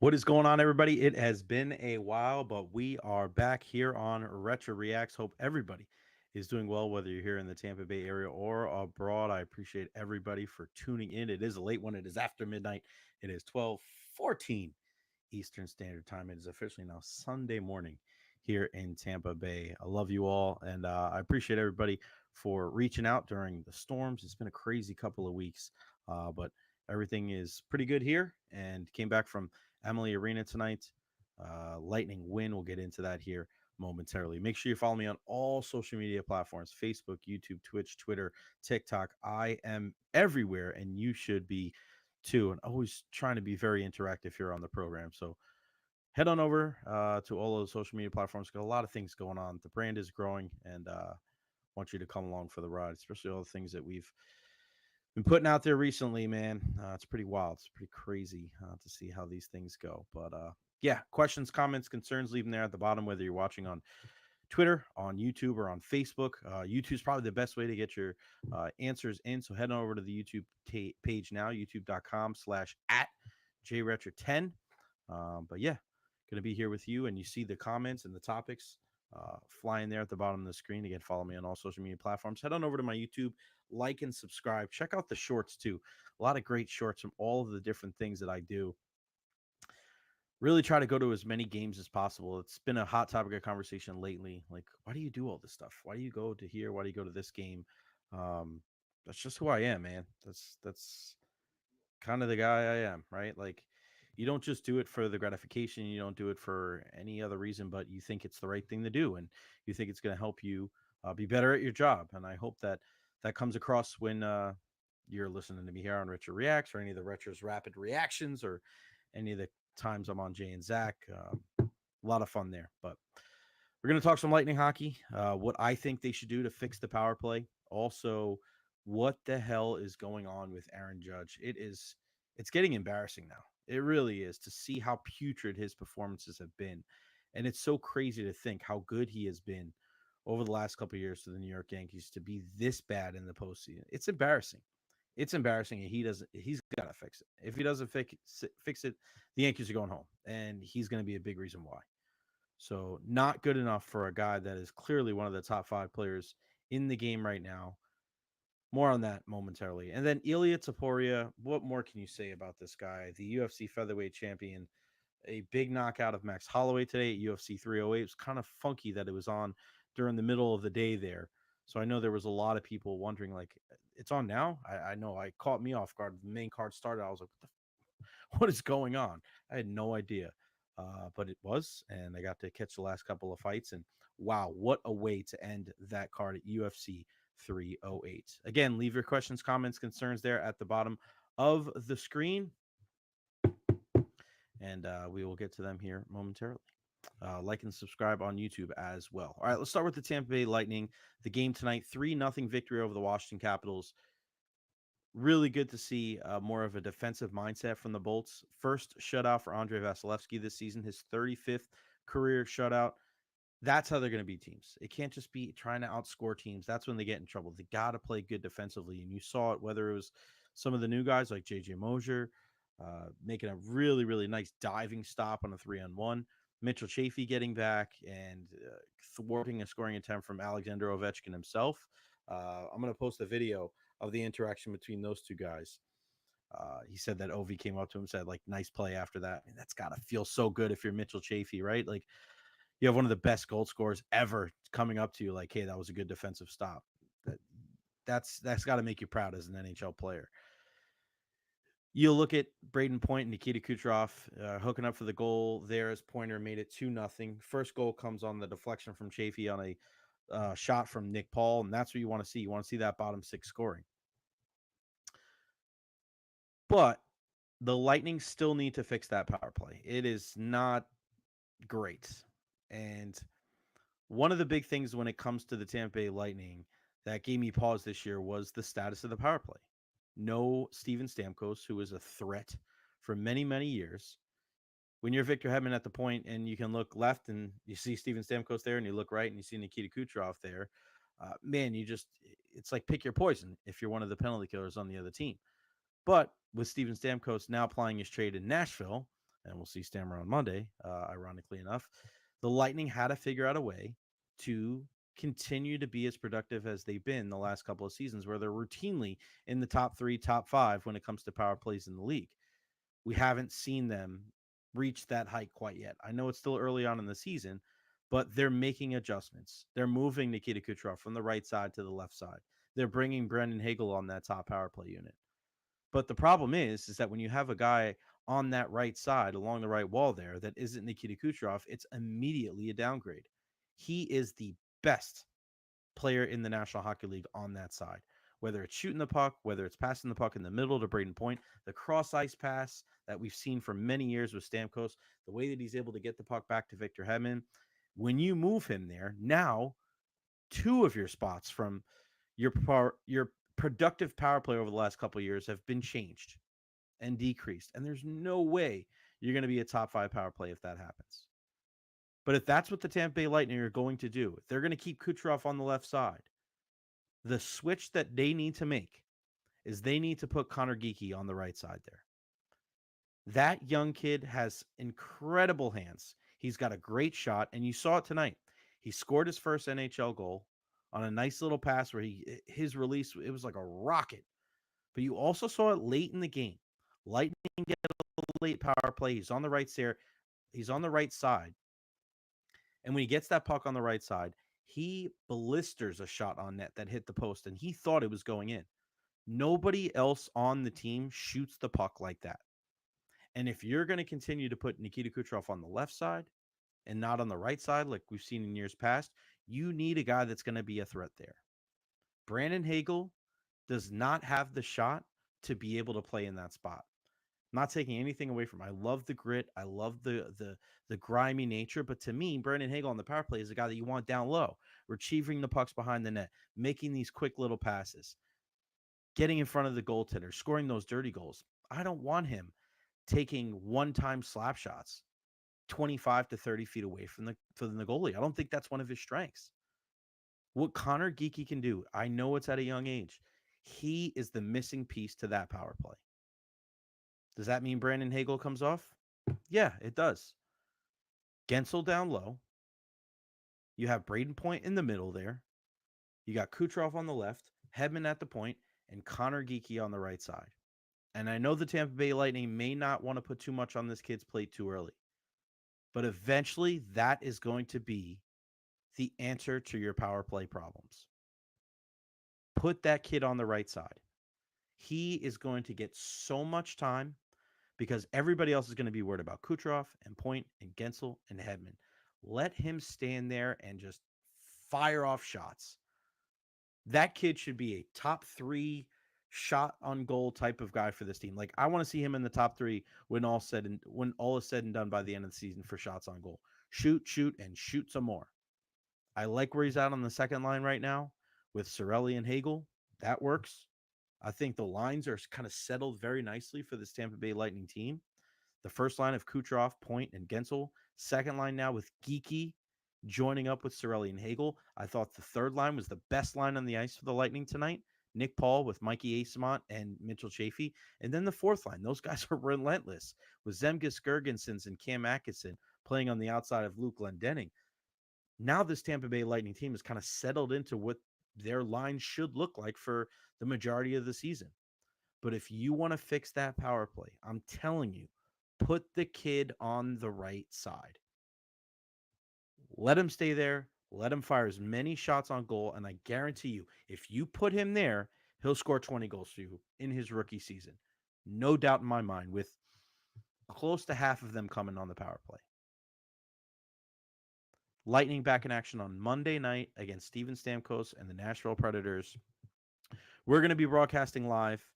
What is going on, everybody? It has been a while, but we are back here on Recher Reacts. Hope everybody is doing well, whether you're here in the Tampa Bay area or abroad. I appreciate everybody for tuning in. It is a late one. It is after midnight. It is 12:14 Eastern Standard Time. It is officially now Sunday morning here in Tampa Bay. I love you all, and I appreciate everybody for reaching out during the storms. It's been a crazy couple of weeks, but everything is pretty good here, and came back from Emily Arena tonight. Lightning win. We'll get into that here momentarily. Make sure you follow me on all social media platforms: Facebook, YouTube, Twitch, Twitter, TikTok. I am everywhere, and you should be too. And always trying to be very interactive here on the program. So head on over to all those social media platforms. Got a lot of things going on. The brand is growing, and want you to come along for the ride, especially all the things that we've been putting out there recently, man. It's pretty wild. It's pretty crazy to see how these things go. But yeah, questions, comments, concerns, leave them there at the bottom, whether you're watching on Twitter, on YouTube, or on Facebook. YouTube's probably the best way to get your answers in. So head on over to the YouTube page now, youtube.com/at jretcher10. But yeah, going to be here with you, and you see the comments and the topics flying there at the bottom of the screen. Again, follow me on all social media platforms. Head on over to my YouTube, like and subscribe. Check out the shorts too. A lot of great shorts from all of the different things that I do. Really try to go to as many games as possible. It's been a hot topic of conversation lately. Like, why do you do all this stuff? Why do you go to here? Why do you go to this game? Um, that's just who I am, man. That's kind of the guy I am, right? Like, you don't just do it for the gratification. You don't do it for any other reason, but you think it's the right thing to do, and you think it's going to help you be better at your job. And I hope that that comes across when you're listening to me here on Recher Reacts, or any of the Recher's rapid reactions, or any of the times I'm on Jay and Zach. A lot of fun there. But we're going to talk some Lightning hockey, what I think they should do to fix the power play. Also, what the hell is going on with Aaron Judge? It's getting embarrassing now. It really is, to see how putrid his performances have been. And it's so crazy to think how good he has been over the last couple of years for the New York Yankees to be this bad in the postseason. It's embarrassing. It's embarrassing, and he's got to fix it. If he doesn't fix it, the Yankees are going home, and he's going to be a big reason why. So not good enough for a guy that is clearly one of the top five players in the game right now. More on that momentarily. And then Ilia Topuria, what more can you say about this guy? The UFC featherweight champion, a big knockout of Max Holloway today at UFC 308. It was kind of funky that it was on during the middle of the day there. So I know there was a lot of people wondering, like, it's on now? I know I caught me off guard. The main card started. I was like, what is going on? I had no idea. But it was, and I got to catch the last couple of fights. And wow, what a way to end that card at UFC 308. Again, leave your questions, comments, concerns there at the bottom of the screen, and we will get to them here momentarily. Like and subscribe on YouTube as well. All right, let's start with the Tampa Bay Lightning. The game tonight, 3-0 victory over the Washington Capitals. Really good to see more of a defensive mindset from the Bolts. First shutout for Andrei Vasilevsky this season, his 35th career shutout. That's how they're going to beat teams. It can't just be trying to outscore teams. That's when they get in trouble. They got to play good defensively. And you saw it, whether it was some of the new guys like JJ Mosier making a really, really nice diving stop on a 3-on-1. Mitchell Chafee getting back and thwarting a scoring attempt from Alexander Ovechkin himself. I'm going to post a video of the interaction between those two guys. He said that Ovi came up to him and said, like, nice play after that. I mean, that's got to feel so good if you're Mitchell Chafee, right? Like, you have one of the best goal scorers ever coming up to you like, hey, that was a good defensive stop. That's got to make you proud as an NHL player. You look at Braden Point and Nikita Kucherov hooking up for the goal there as Pointer made it 2-0. First goal comes on the deflection from Chafee on a shot from Nick Paul, and that's what you want to see. You want to see that bottom six scoring. But the Lightning still need to fix that power play. It is not great. And one of the big things when it comes to the Tampa Bay Lightning that gave me pause this year was the status of the power play. No Steven Stamkos, who was a threat for many, many years. When you're Victor Hedman at the point and you can look left and you see Steven Stamkos there, and you look right and you see Nikita Kucherov there, man, it's like pick your poison if you're one of the penalty killers on the other team. But with Steven Stamkos now applying his trade in Nashville, and we'll see Stammer on Monday, ironically enough, the Lightning had to figure out a way to continue to be as productive as they've been the last couple of seasons, where they're routinely in the top three, top five when it comes to power plays in the league. We haven't seen them reach that height quite yet. I know it's still early on in the season, but they're making adjustments. They're moving Nikita Kucherov from the right side to the left side. They're bringing Brendan Hagel on that top power play unit. But the problem is that when you have a guy on that right side along the right wall there that isn't Nikita Kucherov, it's immediately a downgrade. He is the best player in the National Hockey League on that side. Whether it's shooting the puck, whether it's passing the puck in the middle to Braden Point, the cross ice pass that we've seen for many years with Stamkos, the way that he's able to get the puck back to Victor Hedman. When you move him there, now two of your spots from your productive power play over the last couple of years have been changed and decreased. And there's no way you're going to be a top five power play if that happens. But if that's what the Tampa Bay Lightning are going to do, if they're going to keep Kucherov on the left side, the switch that they need to make is they need to put Connor Geekie on the right side there. That young kid has incredible hands. He's got a great shot, and you saw it tonight. He scored his first NHL goal on a nice little pass where his release, it was like a rocket. But you also saw it late in the game. Lightning get a late power play. He's on the right there. He's on the right side. And when he gets that puck on the right side, he blisters a shot on net that hit the post, and he thought it was going in. Nobody else on the team shoots the puck like that. And if you're going to continue to put Nikita Kucherov on the left side and not on the right side, like we've seen in years past, you need a guy that's going to be a threat there. Brandon Hagel does not have the shot to be able to play in that spot. I'm not taking anything away from him. I love the grit. I love the grimy nature. But to me, Brandon Hagel on the power play is a guy that you want down low, retrieving the pucks behind the net, making these quick little passes, getting in front of the goaltender, scoring those dirty goals. I don't want him taking one-time slap shots 25 to 30 feet away from the goalie. I don't think that's one of his strengths. What Connor Geekie can do, I know it's at a young age. He is the missing piece to that power play. Does that mean Brandon Hagel comes off? Yeah, it does. Gensel down low. You have Braden Point in the middle there. You got Kucherov on the left, Hedman at the point, and Connor Geekie on the right side. And I know the Tampa Bay Lightning may not want to put too much on this kid's plate too early. But eventually, that is going to be the answer to your power play problems. Put that kid on the right side. He is going to get so much time because everybody else is going to be worried about Kucherov and Point and Gensel and Hedman. Let him stand there and just fire off shots. That kid should be a top 3 shot on goal type of guy for this team. Like, I want to see him in the top 3 when all is said and done by the end of the season for shots on goal. Shoot, and shoot some more. I like where he's at on the second line right now with Cirelli and Hagel. That works. I think the lines are kind of settled very nicely for this Tampa Bay Lightning team. The first line of Kucherov, Point, and Gensel. Second line now with Geekie joining up with Cirelli and Hagel. I thought the third line was the best line on the ice for the Lightning tonight. Nick Paul with Mikey Eyssimont and Mitchell Chaffee. And then the fourth line. Those guys are relentless with Zemgus Girgensons and Cam Atkinson playing on the outside of Luke Glendening. Now this Tampa Bay Lightning team is kind of settled into what their line should look like for the majority of the season. But if you want to fix that power play, I'm telling you, put the kid on the right side. Let him stay there. Let him fire as many shots on goal. And I guarantee you, if you put him there, he'll score 20 goals for you in his rookie season. No doubt in my mind, with close to half of them coming on the power play. Lightning back in action on Monday night against Steven Stamkos and the Nashville Predators. We're going to be broadcasting live.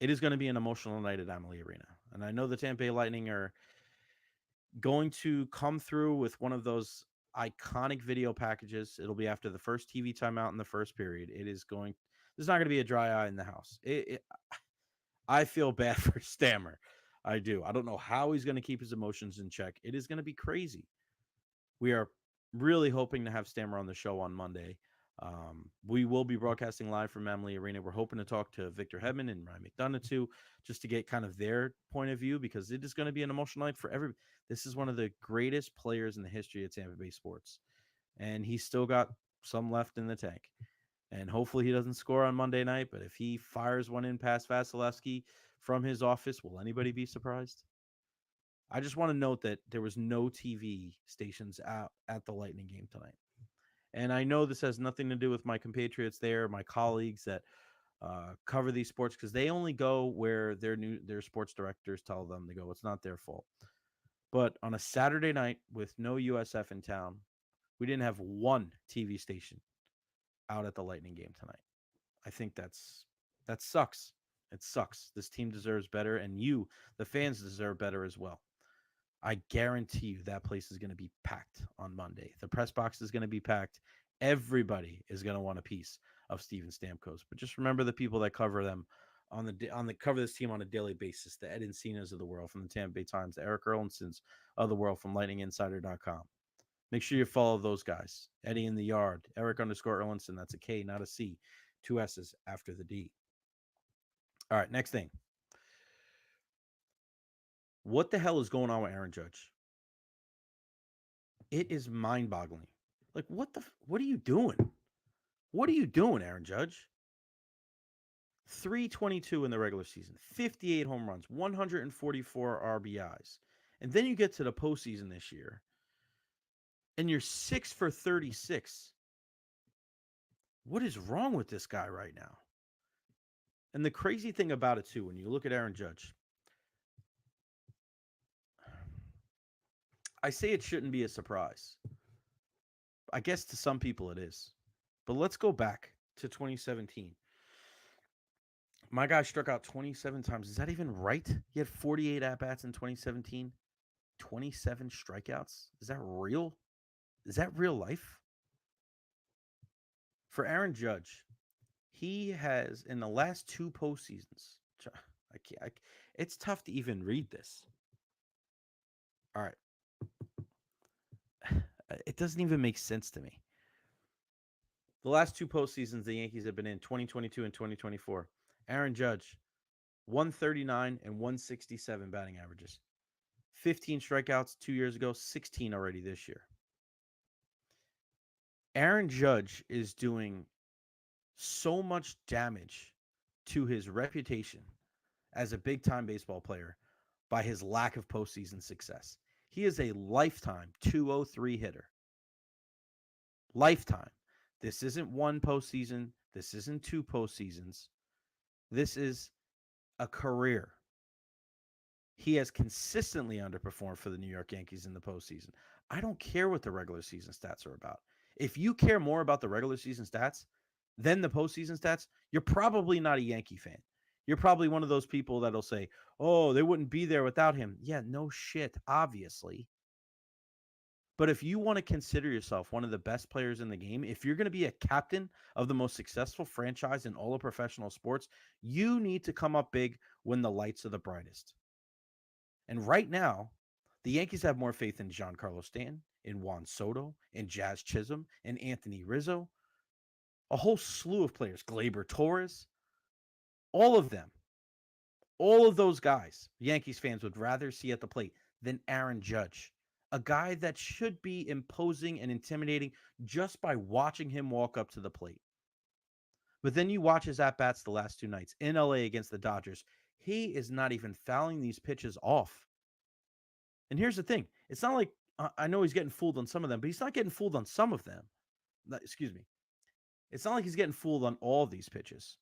It is going to be an emotional night at Amalie Arena. And I know the Tampa Bay Lightning are going to come through with one of those iconic video packages. It'll be after the first TV timeout in the first period. There's not going to be a dry eye in the house. I feel bad for Stammer. I do. I don't know how he's going to keep his emotions in check. It is going to be crazy. We are really hoping to have Stammer on the show on Monday. We will be broadcasting live from Emily Arena. We're hoping to talk to Victor Hedman and Ryan McDonough too, just to get kind of their point of view because it is going to be an emotional night for every. This is one of the greatest players in the history of Tampa Bay sports, and he's still got some left in the tank. And hopefully he doesn't score on Monday night. But if he fires one in past Vasilevsky from his office, will anybody be surprised? I just want to note that there was no TV stations out at the Lightning game tonight. And I know this has nothing to do with my compatriots there, my colleagues that cover these sports, because they only go where their sports directors tell them to go. It's not their fault. But on a Saturday night with no USF in town, we didn't have one TV station out at the Lightning game tonight. I think that sucks. It sucks. This team deserves better, and you, the fans, deserve better as well. I guarantee you that place is going to be packed on Monday. The press box is going to be packed. Everybody is going to want a piece of Steven Stamkos. But just remember the people that cover them on the cover this team on a daily basis. The Ed Encinas of the world from the Tampa Bay Times, the Eric Erlinsons of the world from LightningInsider.com. Make sure you follow those guys. Eddie in the Yard, Eric underscore Erlinson. That's a K, not a C. Two S's after the D. All right, next thing. What the hell is going on with Aaron Judge? It is mind-boggling. Like, what are you doing? What are you doing, Aaron Judge? 322 in the regular season, 58 home runs, 144 RBIs. And then you get to the postseason this year, and you're 6 for 36. What is wrong with this guy right now? And the crazy thing about it, too, when you look at Aaron Judge, I say it shouldn't be a surprise. I guess to some people it is. But let's go back to 2017. My guy struck out 27 times. Is that even right? He had 48 at-bats in 2017. 27 strikeouts? Is that real? Is that real life? For Aaron Judge, he has, in the last two postseasons, it's tough to even read this. All right. It doesn't even make sense to me. The last two postseasons the Yankees have been in, 2022 and 2024, Aaron Judge, 139 and 167 batting averages. 15 strikeouts 2 years ago, 16 already this year. Aaron Judge is doing so much damage to his reputation as a big-time baseball player by his lack of postseason success. He is a lifetime 203 hitter. Lifetime. This isn't one postseason. This isn't two postseasons. This is a career. He has consistently underperformed for the New York Yankees in the postseason. I don't care what the regular season stats are about. If you care more about the regular season stats than the postseason stats, you're probably not a Yankee fan. You're probably one of those people that'll say, oh, they wouldn't be there without him. Yeah, no shit, obviously. But if you want to consider yourself one of the best players in the game, if you're going to be a captain of the most successful franchise in all of professional sports, you need to come up big when the lights are the brightest. And right now, the Yankees have more faith in Giancarlo Stanton, in Juan Soto, in Jazz Chisholm, in Anthony Rizzo, a whole slew of players, Gleyber Torres, all of them, all of those guys, Yankees fans would rather see at the plate than Aaron Judge, a guy that should be imposing and intimidating just by watching him walk up to the plate. But then you watch his at-bats the last two nights in LA against the Dodgers. He is not even fouling these pitches off. And here's the thing. It's not like, I know he's getting fooled on some of them, but he's not getting fooled on some of them. Excuse me. It's not like he's getting fooled on all of these pitches.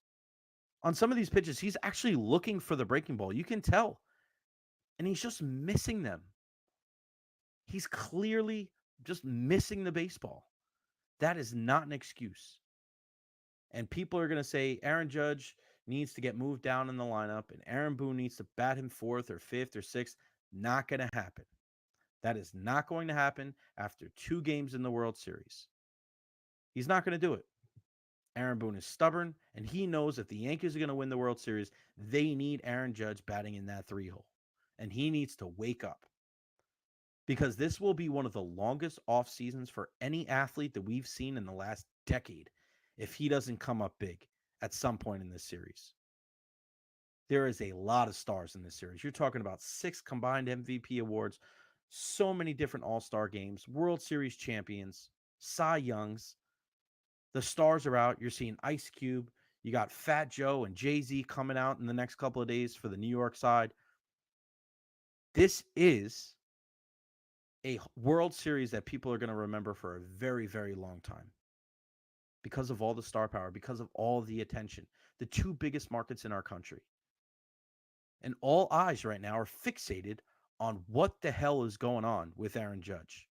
On some of these pitches, he's actually looking for the breaking ball. You can tell. And he's just missing them. He's clearly just missing the baseball. That is not an excuse. And people are going to say Aaron Judge needs to get moved down in the lineup and Aaron Boone needs to bat him fourth or fifth or sixth. Not going to happen. That is not going to happen after 2 games in the World Series. He's not going to do it. Aaron Boone is stubborn, and he knows if the Yankees are going to win the World Series, they need Aaron Judge batting in that 3-hole. And he needs to wake up. Because this will be one of the longest off seasons for any athlete that we've seen in the last decade. if he doesn't come up big at some point in this series. There is a lot of stars in this series. You're talking about 6 combined MVP awards, so many different All-Star games, World Series champions, Cy Youngs. The stars are out. You're seeing Ice Cube. You got Fat Joe and Jay-Z coming out in the next couple of days for the New York side. This is a World Series that people are going to remember for a very, very long time because of all the star power, because of all the attention. The two biggest markets in our country. And all eyes right now are fixated on what the hell is going on with Aaron Judge.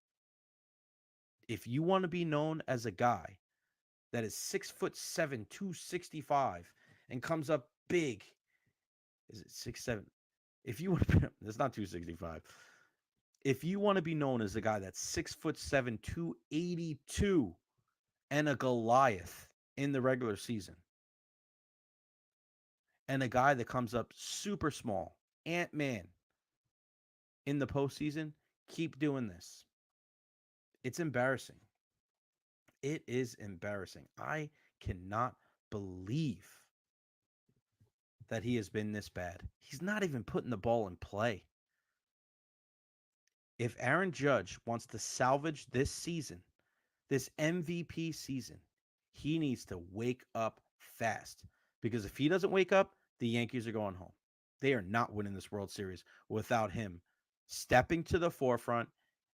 If you want to be known as a guy that is 6'7", 265, and comes up big, is it 6'7"? If you want to be, it's not 265. If you want to be known as a guy that's 6'7", 282, and a Goliath in the regular season, and a guy that comes up super small, Ant-Man, in the postseason, keep doing this. It's embarrassing. It is embarrassing. I cannot believe that he has been this bad. He's not even putting the ball in play. If Aaron Judge wants to salvage this season, this MVP season, he needs to wake up fast. Because if he doesn't wake up, the Yankees are going home. They are not winning this World Series without him stepping to the forefront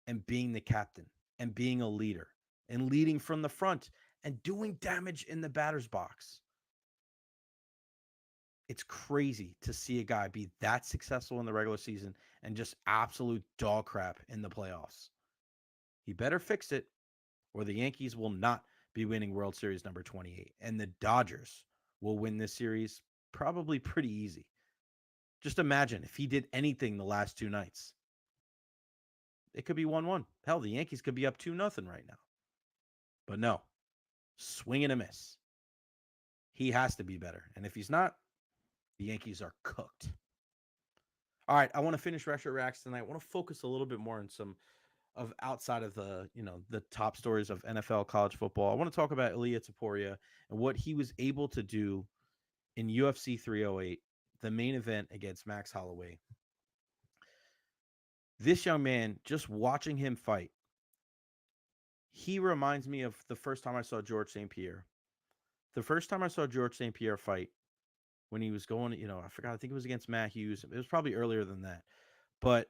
and being the captain and being a leader and leading from the front and doing damage in the batter's box. It's crazy to see a guy be that successful in the regular season and just absolute dog crap in the playoffs. He better fix it, or the Yankees will not be winning World Series number 28. And the Dodgers will win this series probably pretty easy. Just imagine if he did anything the last 2 nights. It could be 1-1. Hell, the Yankees could be up 2-0 right now. But no, swing and a miss. He has to be better. And if he's not, the Yankees are cooked. All right, I want to finish Recher Reacts tonight. I want to focus a little bit more on some of outside of the top stories of NFL college football. I want to talk about Ilia Topuria and what he was able to do in UFC 308, the main event against Max Holloway. This young man, just watching him fight, he reminds me of the first time I saw George St. Pierre. The first time I saw George St. Pierre fight, when he was going, I forgot, I think it was against Matt Hughes. It was probably earlier than that. But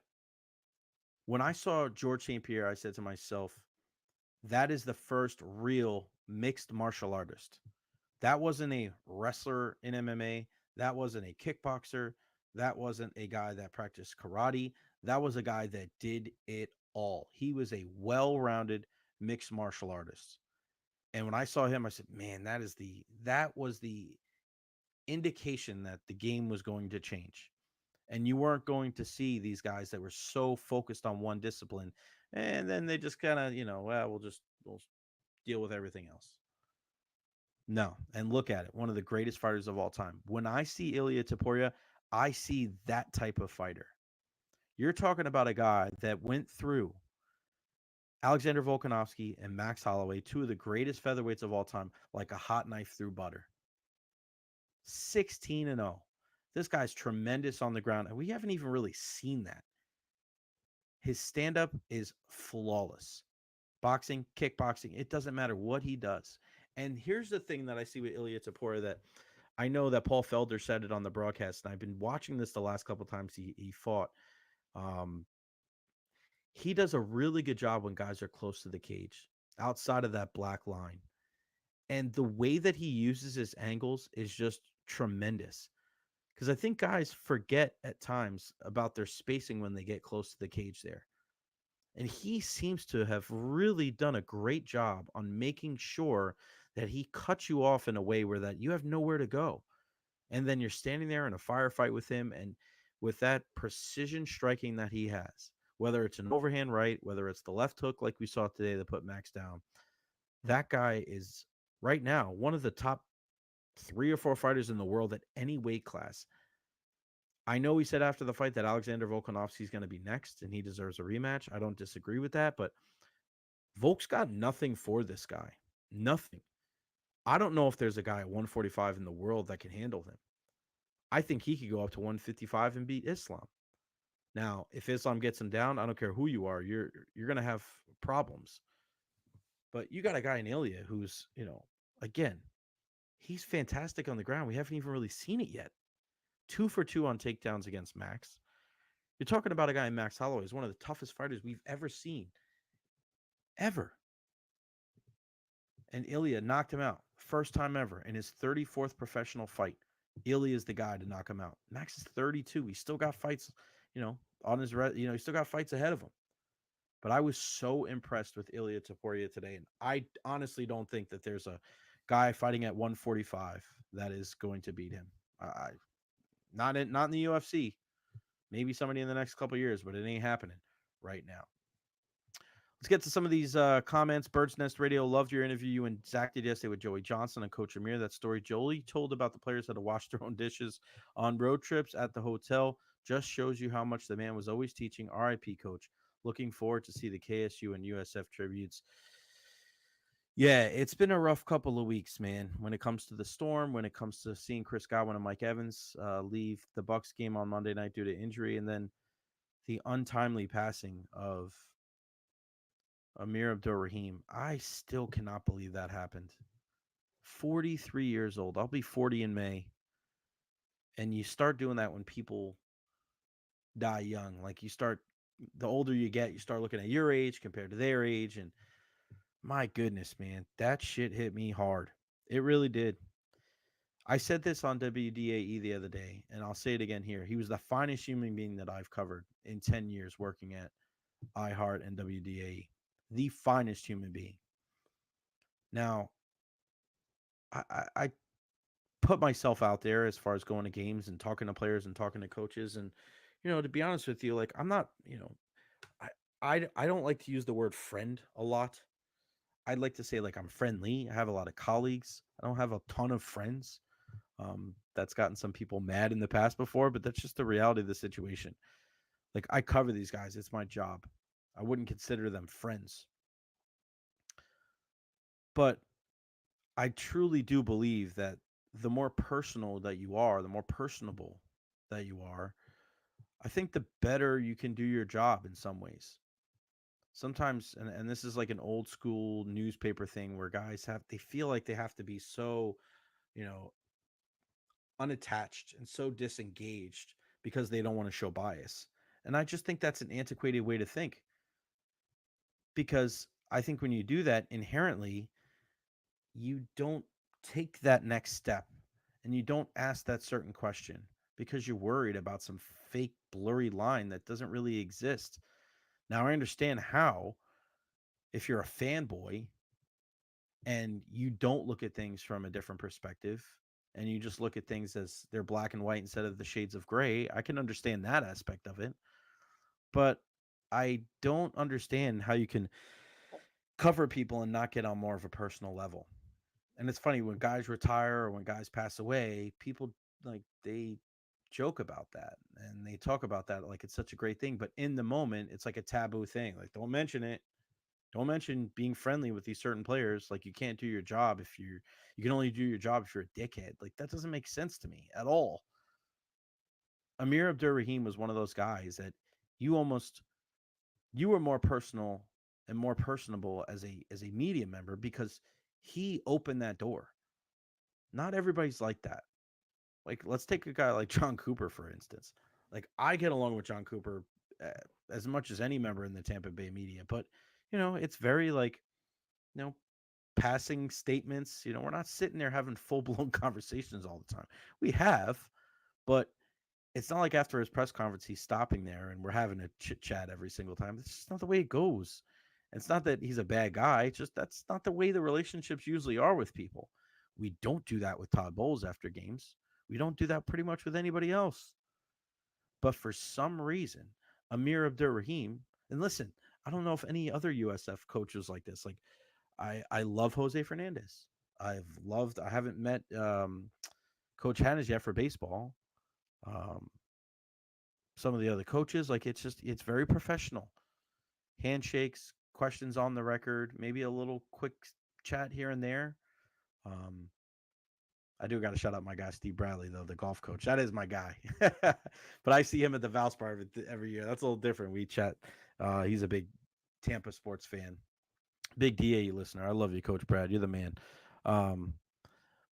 when I saw George St. Pierre, I said to myself, that is the first real mixed martial artist. That wasn't a wrestler in MMA. That wasn't a kickboxer. That wasn't a guy that practiced karate. That was a guy that did it all. He was a well-rounded mixed martial artist. And when I saw him, I said, man, that was the indication that the game was going to change. And you weren't going to see these guys that were so focused on one discipline. And then they just kind of, we'll deal with everything else. No. And look at it. One of the greatest fighters of all time. When I see Ilia Topuria, I see that type of fighter. You're talking about a guy that went through Alexander Volkanovski and Max Holloway, two of the greatest featherweights of all time, like a hot knife through butter. 16-0. This guy's tremendous on the ground, and we haven't even really seen that. His stand-up is flawless. Boxing, kickboxing, it doesn't matter what he does. And here's the thing that I see with Ilia Topuria that I know that Paul Felder said it on the broadcast, and I've been watching this the last couple of times he fought. He does a really good job when guys are close to the cage, outside of that black line. And the way that he uses his angles is just tremendous. Because I think guys forget at times about their spacing when they get close to the cage there. And he seems to have really done a great job on making sure that he cuts you off in a way where that you have nowhere to go. And then you're standing there in a firefight with him, and with that precision striking that he has, whether it's an overhand right, whether it's the left hook like we saw today that put Max down, that guy is right now one of the top 3 or 4 fighters in the world at any weight class. I know he said after the fight that Alexander Volkanovski is going to be next and he deserves a rematch. I don't disagree with that, but Volk's got nothing for this guy. Nothing. I don't know if there's a guy at 145 in the world that can handle him. I think he could go up to 155 and beat Islam. Now, if Islam gets him down, I don't care who you are, you're gonna have problems. But you got a guy in Ilya who's, again, he's fantastic on the ground. We haven't even really seen it yet. 2 for 2 on takedowns against Max. You're talking about a guy in Max Holloway, is one of the toughest fighters we've ever seen, ever. And Ilya knocked him out, first time ever in his 34th professional fight. Ilya is the guy to knock him out. Max is 32. He's still got fights, on his he's still got fights ahead of him. But I was so impressed with Ilia Topuria today, and I honestly don't think that there's a guy fighting at 145 that is going to beat him. I not in the UFC. Maybe somebody in the next couple years, but it ain't happening right now. Let's get to some of these comments. Bird's Nest Radio, loved your interview you and Zach did yesterday with Joey Johnson and Coach Amir. That story Jolie told about the players had to wash their own dishes on road trips at the hotel just shows you how much the man was always teaching. RIP, Coach. Looking forward to see the KSU and USF tributes. Yeah, it's been a rough couple of weeks, man. When it comes to the Storm, when it comes to seeing Chris Godwin and Mike Evans leave the Bucks game on Monday night due to injury, and then the untimely passing of Amir Abdur-Rahim. I still cannot believe that happened. 43 years old. I'll be 40 in May. And you start doing that when people die young. Like the older you get, you start looking at your age compared to their age. And my goodness, man, that shit hit me hard. It really did. I said this on WDAE the other day, and I'll say it again here. He was the finest human being that I've covered in 10 years working at iHeart and WDAE. The finest human being. Now, I put myself out there as far as going to games and talking to players and talking to coaches. And, to be honest with you, like I'm not, I don't like to use the word friend a lot. I'd like to say like I'm friendly. I have a lot of colleagues. I don't have a ton of friends. That's gotten some people mad in the past before, but that's just the reality of the situation. Like I cover these guys. It's my job. I wouldn't consider them friends. But I truly do believe that the more personal that you are, the more personable that you are, I think the better you can do your job in some ways. Sometimes, and this is like an old school newspaper thing where guys they feel like they have to be so, you know, unattached and so disengaged because they don't want to show bias. And I just think that's an antiquated way to think because I think when you do that inherently, you don't take that next step and you don't ask that certain question because you're worried about some fake blurry line that doesn't really exist. Now, I understand how, if you're a fanboy and you don't look at things from a different perspective and you just look at things as they're black and white instead of the shades of gray, I can understand that aspect of it. But I don't understand how you can cover people and not get on more of a personal level. And it's funny when guys retire or when guys pass away, people like they joke about that and they talk about that like it's such a great thing. But in the moment, it's like a taboo thing. Like, don't mention it. Don't mention being friendly with these certain players. Like, you can't do your job if you can only do your job if you're a dickhead. Like, that doesn't make sense to me at all. Amir Abdur-Rahim was one of those guys that you almost you were more personal and more personable as a media member because he opened that door. Not everybody's like that. Like, let's take a guy like John Cooper, for instance. Like, I get along with John Cooper uh, as much as any member in the Tampa Bay media, but, it's very like, you know, passing statements. We're not sitting there having full blown conversations all the time. We have, but it's not like after his press conference, he's stopping there and we're having a chit chat every single time. It's just not the way it goes. It's not that he's a bad guy. It's just that's not the way the relationships usually are with people. We don't do that with Todd Bowles after games. We don't do that pretty much with anybody else. But for some reason, Amir Abdur-Rahim, and listen, I don't know if any other USF coaches like this. Like, I love Jose Fernandez. I haven't met Coach Hannes yet for baseball. Um, some of the other coaches, like it's very professional. Handshakes, questions on the record, maybe a little quick chat here and there. Um, I do got to shout out my guy Steve Bradley though, the golf coach. That is my guy. But I see him at the Valspar every year. That's a little different. We chat. He's a big Tampa sports fan, big DAE listener. I love you, Coach Brad. You're the man. Um,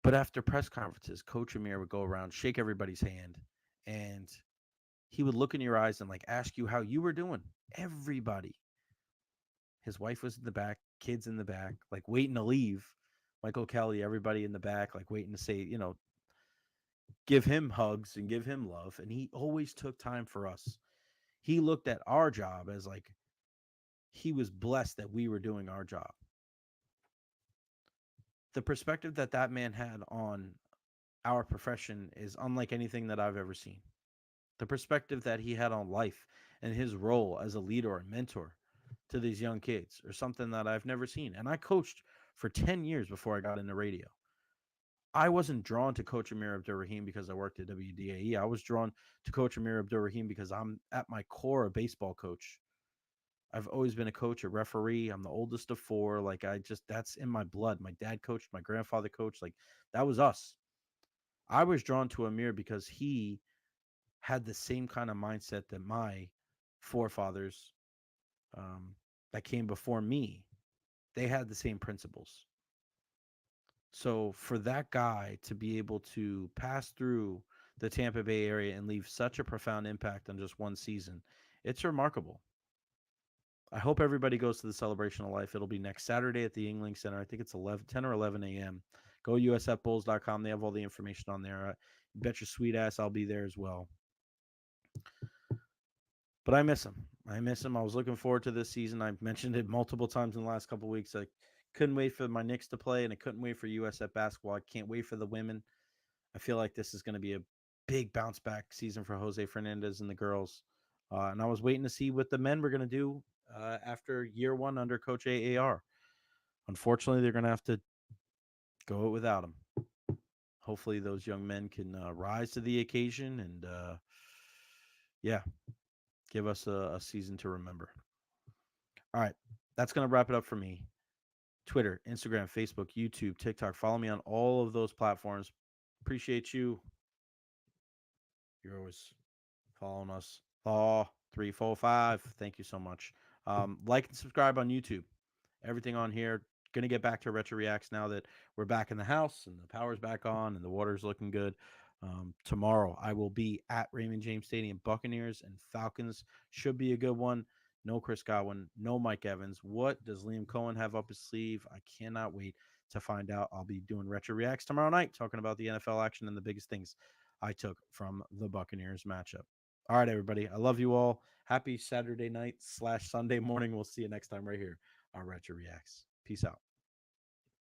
but after press conferences, Coach Amir would go around, shake everybody's hand, and he would look in your eyes and like ask you how you were doing. Everybody. His wife was in the back, kids in the back, like waiting to leave. Michael Kelly, everybody in the back, like waiting to say, give him hugs and give him love. And he always took time for us. He looked at our job as like he was blessed that we were doing our job. The perspective that that man had on our profession is unlike anything that I've ever seen. The perspective that he had on life and his role as a leader and mentor to these young kids are something that I've never seen. And I coached for 10 years before I got into radio. I wasn't drawn to Coach Amir Abdur-Rahim because I worked at WDAE. I was drawn to Coach Amir Abdur-Rahim because I'm at my core a baseball coach. I've always been a coach, a referee. I'm the oldest of four. Like that's in my blood. My dad coached, my grandfather coached. Like that was us. I was drawn to Amir because he had the same kind of mindset that my forefathers um, that came before me, they had the same principles. So for that guy to be able to pass through the Tampa Bay area and leave such a profound impact on just one season, it's remarkable. I hope everybody goes to the Celebration of Life. It'll be next Saturday at the Yingling Center. I think it's 10 or 11 a.m. Go usfbulls.com. They have all the information on there. Bet your sweet ass I'll be there as well. But I miss him. I miss him. I was looking forward to this season. I've mentioned it multiple times in the last couple of weeks. I couldn't wait for my Knicks to play, and I couldn't wait for USF basketball. I can't wait for the women. I feel like this is going to be a big bounce back season for Jose Fernandez and the girls. And I was waiting to see what the men were going to do after year one under Coach AAR. Unfortunately, they're going to have to go without him. Hopefully, those young men can rise to the occasion and, yeah, give us a season to remember. All right. That's going to wrap it up for me. Twitter, Instagram, Facebook, YouTube, TikTok. Follow me on all of those platforms. Appreciate you. You're always following us. Law 345. Thank you so much. Like and subscribe on YouTube. Everything on here. Gonna get back to Retro Reacts now that we're back in the house and the power's back on and the water's looking good. Tomorrow I will be at Raymond James Stadium. Buccaneers and Falcons should be a good one. No Chris Godwin, no Mike Evans. What does Liam Cohen have up his sleeve? I cannot wait to find out. I'll be doing Retro Reacts tomorrow night, talking about the NFL action and the biggest things I took from the Buccaneers matchup. All right, everybody. I love you all. Happy Saturday night / Sunday morning. We'll see you next time right here on Retro Reacts. Peace out.